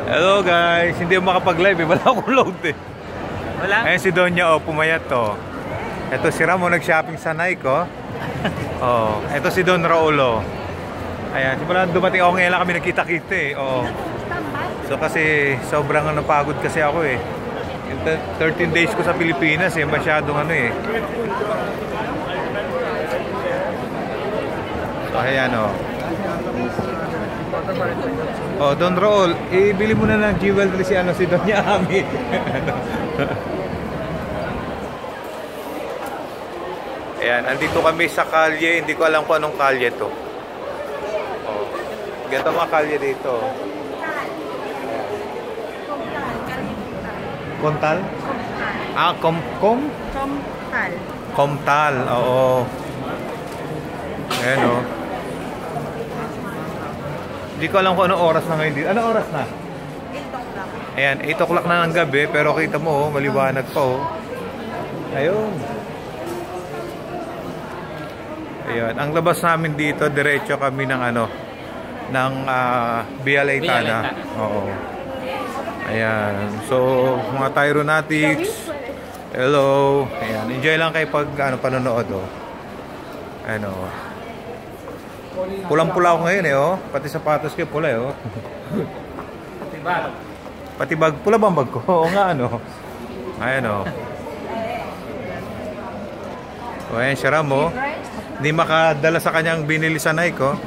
Hello guys, hindi ako makapag-live eh, wala akong load eh. Wala? Ayun si Donya, oh, pumayat to. Ito si Ramo, nag-shopping sa Nike, oh. Oh, ito si Don Raulo. Ayan, simula dumating ako ngayon lang kami nagkita-kita eh. Oh. So kasi sobrang napagod kasi ako eh. Yung 13 days ko sa Pilipinas eh, masyadong ano eh. So ayan oh. Oh, Don Raul, ibili mo na ng jewelry si ano si Donya Ami. Ayan, andito kami sa kalye, hindi ko alam kung anong kalye to. Oh. Ganito mga kalye dito. Kontal? Ah, Komtal. Komtal, oo. Ayan o. Hindi ko alam kung anong oras na ngayon dito. Anong oras na? 8 o'clock. Ayan, 8 o'clock na ng gabi, pero kita mo, maliwanag pa o. Ayun. Ayan, ang labas namin dito, diretso kami ng ano, ng Via Leytana. Oo. Ayan, so mga Tyronatics, hello. Ayan, enjoy lang kayo pag ano, panonood oh. Ano. Pulang-pula ako ngayon eh oh. Pati sapatos ko pula eh oh. Pati bag. Pati bag, pula bang bag ko? Oo nga ano. Ayan oh. O ayan siya Ramo. Hindi makadala sa kanyang binili sa Nike oh.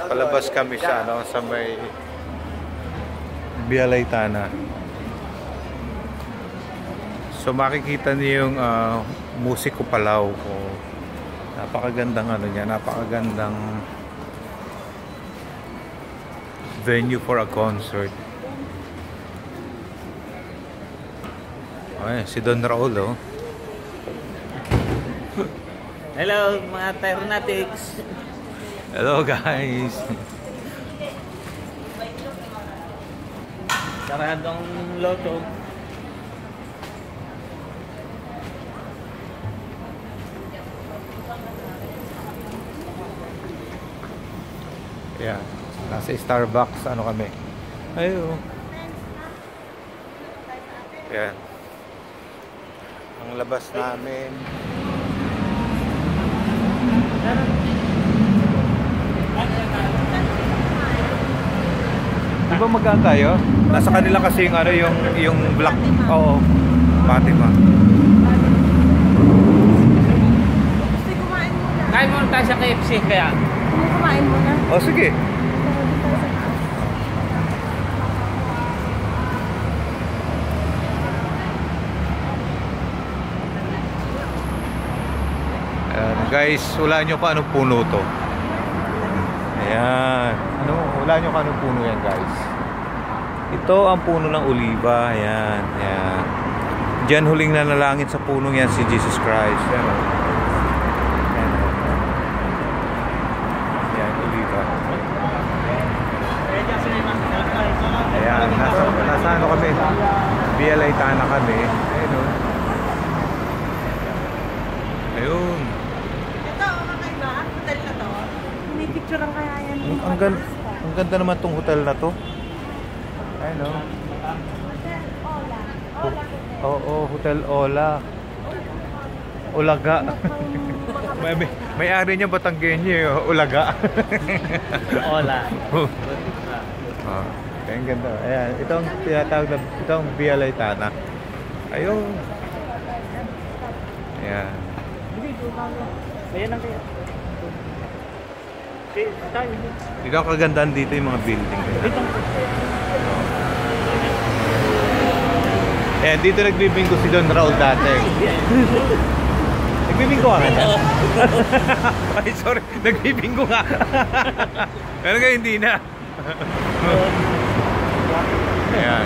Palabas kami sa ano, sa may Via Leytana. So makikita niyo yung Musiko Palau. Oh, napakagandang ano niya, napakagandang venue for a concert. Ay, si Don Raul oh. Hello mga Tyronatics. Hello guys. Saradong loto. Yeah. Nasa Starbucks, ano kami. Ayo. Yan. Ang labas namin. Di ba magkaan tayo? Nasa kanila kasi yung ano, yung black. Oo. Fatima. Kain mo tayo sa KFC kaya. Kumain mo na. Oh, sige. Guys, wala nyo pa anong puno to. Ayan. Ano? Wala nyo pa anong puno yan guys. Ito ang puno ng oliba. Ayan. Ayan. Diyan huling nanalangin sa puno yan si Jesus Christ. Ayan. Ayan. Ayan, oliba. Ayan. Nasa ano kami? Via Leytana kami. Ayun o. Ayun. Picture lang kaya yan. Ang ganda naman tong hotel na to. Ayun o. Oo, Hotel Ola. Ulaga. May-ari niya Batanggenyo, Ulaga. Ola. Ang ganda. Ayan, itong tinatawag na itong Via Leytana. Ayun. Ayan. Ayan ang kaya. Ikaw kagandaan dito yung mga building. Ayan, dito nagbibingko si Don Raul dati. Nagbibingko ka na? Ay, sorry. Nagbibingko ka. Pero nga hindi na. Ayan.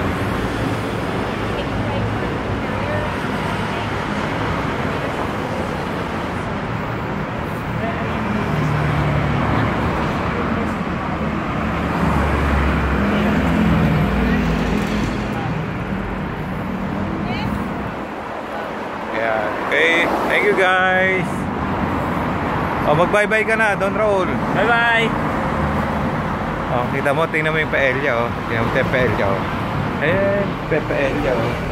you guys. Oh, mag-bye-bye ka na, Don Raul. Bye-bye. Oh, kita mo, tingnan mo yung paella, oh. Tingnan mo yung paella, oh. Ayan, paella, oh.